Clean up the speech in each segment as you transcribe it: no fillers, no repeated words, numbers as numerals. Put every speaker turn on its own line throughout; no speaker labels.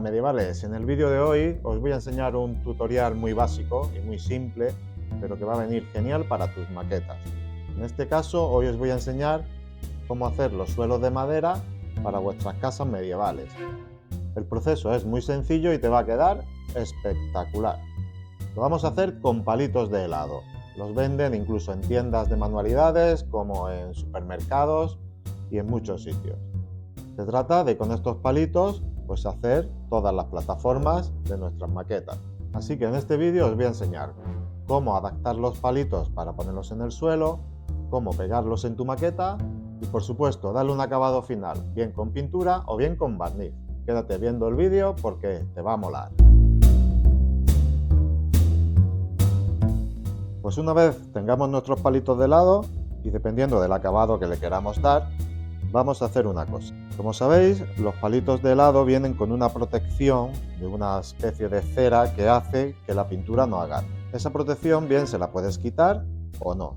medievales, en el vídeo de hoy os voy a enseñar un tutorial muy básico y muy simple, pero que va a venir genial para tus maquetas. En este caso, hoy os voy a enseñar cómo hacer los suelos de madera para vuestras casas medievales. El proceso es muy sencillo y te va a quedar espectacular. Lo vamos a hacer con palitos de helado. Los venden incluso en tiendas de manualidades, como en supermercados y en muchos sitios. Se trata de con estos palitos pues hacer todas las plataformas de nuestras maquetas. Así que en este vídeo os voy a enseñar cómo adaptar los palitos para ponerlos en el suelo, cómo pegarlos en tu maqueta y por supuesto darle un acabado final, bien con pintura o bien con barniz. Quédate viendo el vídeo porque te va a molar. Pues una vez tengamos nuestros palitos de helado y dependiendo del acabado que le queramos dar, vamos a hacer una cosa. Como sabéis, los palitos de helado vienen con una protección de una especie de cera que hace que la pintura no agarre. Esa protección bien se la puedes quitar o no.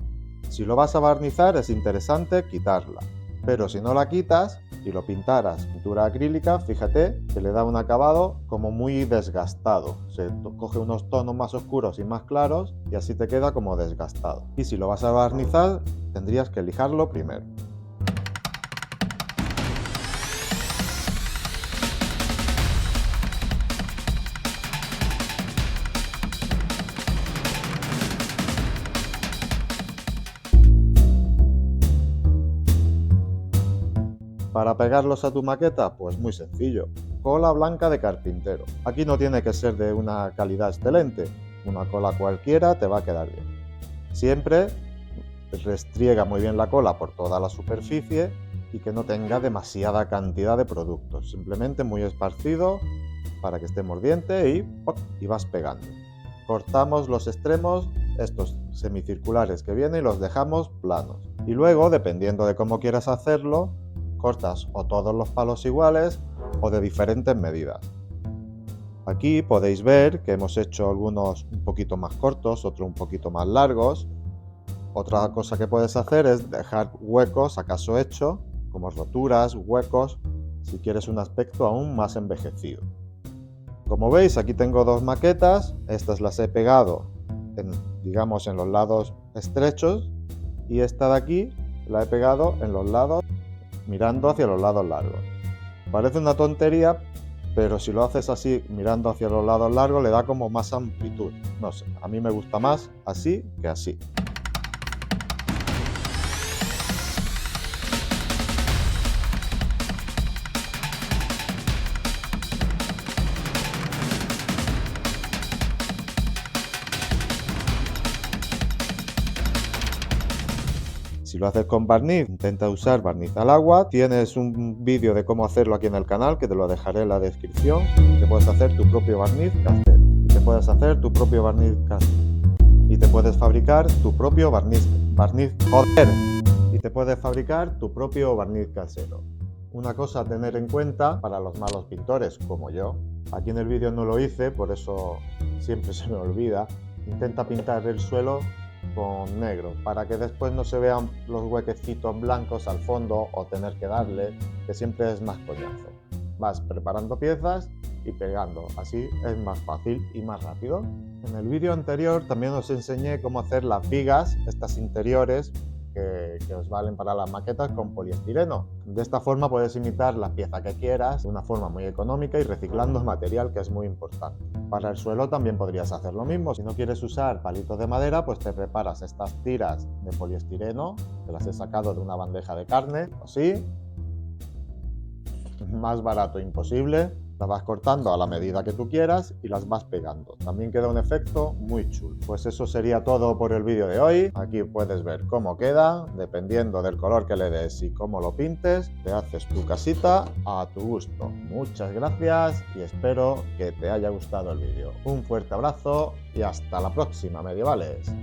Si lo vas a barnizar es interesante quitarla, pero si no la quitas y lo pintaras pintura acrílica, fíjate que le da un acabado como muy desgastado. Se coge unos tonos más oscuros y más claros y así te queda como desgastado. Y si lo vas a barnizar, tendrías que lijarlo primero. Para pegarlos a tu maqueta, pues muy sencillo. Cola blanca de carpintero. Aquí no tiene que ser de una calidad excelente. Una cola cualquiera te va a quedar bien. Siempre restriega muy bien la cola por toda la superficie y que no tenga demasiada cantidad de productos. Simplemente muy esparcido para que esté mordiente y vas pegando. Cortamos los extremos, estos semicirculares que vienen, y los dejamos planos. Y luego, dependiendo de cómo quieras hacerlo, cortas o todos los palos iguales o de diferentes medidas. Aquí podéis ver que hemos hecho algunos un poquito más cortos, otros un poquito más largos. Otra cosa que puedes hacer es dejar huecos acaso hecho, como roturas, huecos, si quieres un aspecto aún más envejecido. Como veis, aquí tengo dos maquetas. Estas las he pegado digamos en los lados estrechos y esta de aquí la he pegado en los lados mirando hacia los lados largos. Parece una tontería, pero si lo haces así mirando hacia los lados largos le da como más amplitud. No sé, a mí me gusta más así que así. Si lo haces con barniz, intenta usar barniz al agua. Tienes un vídeo de cómo hacerlo aquí en el canal, que te lo dejaré en la descripción. Te puedes hacer tu propio barniz casero. Y te puedes hacer tu propio barniz casero. Y te puedes fabricar tu propio barniz Y te puedes fabricar tu propio barniz casero. Una cosa a tener en cuenta para los malos pintores, como yo. Aquí en el vídeo no lo hice, por eso siempre se me olvida. Intenta pintar el suelo con negro para que después no se vean los huequecitos blancos al fondo o tener que darle, que siempre es más coñazo. Vas preparando piezas y pegando, así es más fácil y más rápido. En el vídeo anterior también os enseñé cómo hacer las vigas, estas interiores que os valen para las maquetas con poliestireno. De esta forma puedes imitar la pieza que quieras de una forma muy económica y reciclando material, que es muy importante. Para el suelo también podrías hacer lo mismo. Si no quieres usar palitos de madera, pues te preparas estas tiras de poliestireno, que las he sacado de una bandeja de carne, así, más barato imposible. Las vas cortando a la medida que tú quieras y las vas pegando. También queda un efecto muy chulo. Pues eso sería todo por el vídeo de hoy. Aquí puedes ver cómo queda. Dependiendo del color que le des y cómo lo pintes, te haces tu casita a tu gusto. Muchas gracias y espero que te haya gustado el vídeo. Un fuerte abrazo y hasta la próxima, medievales.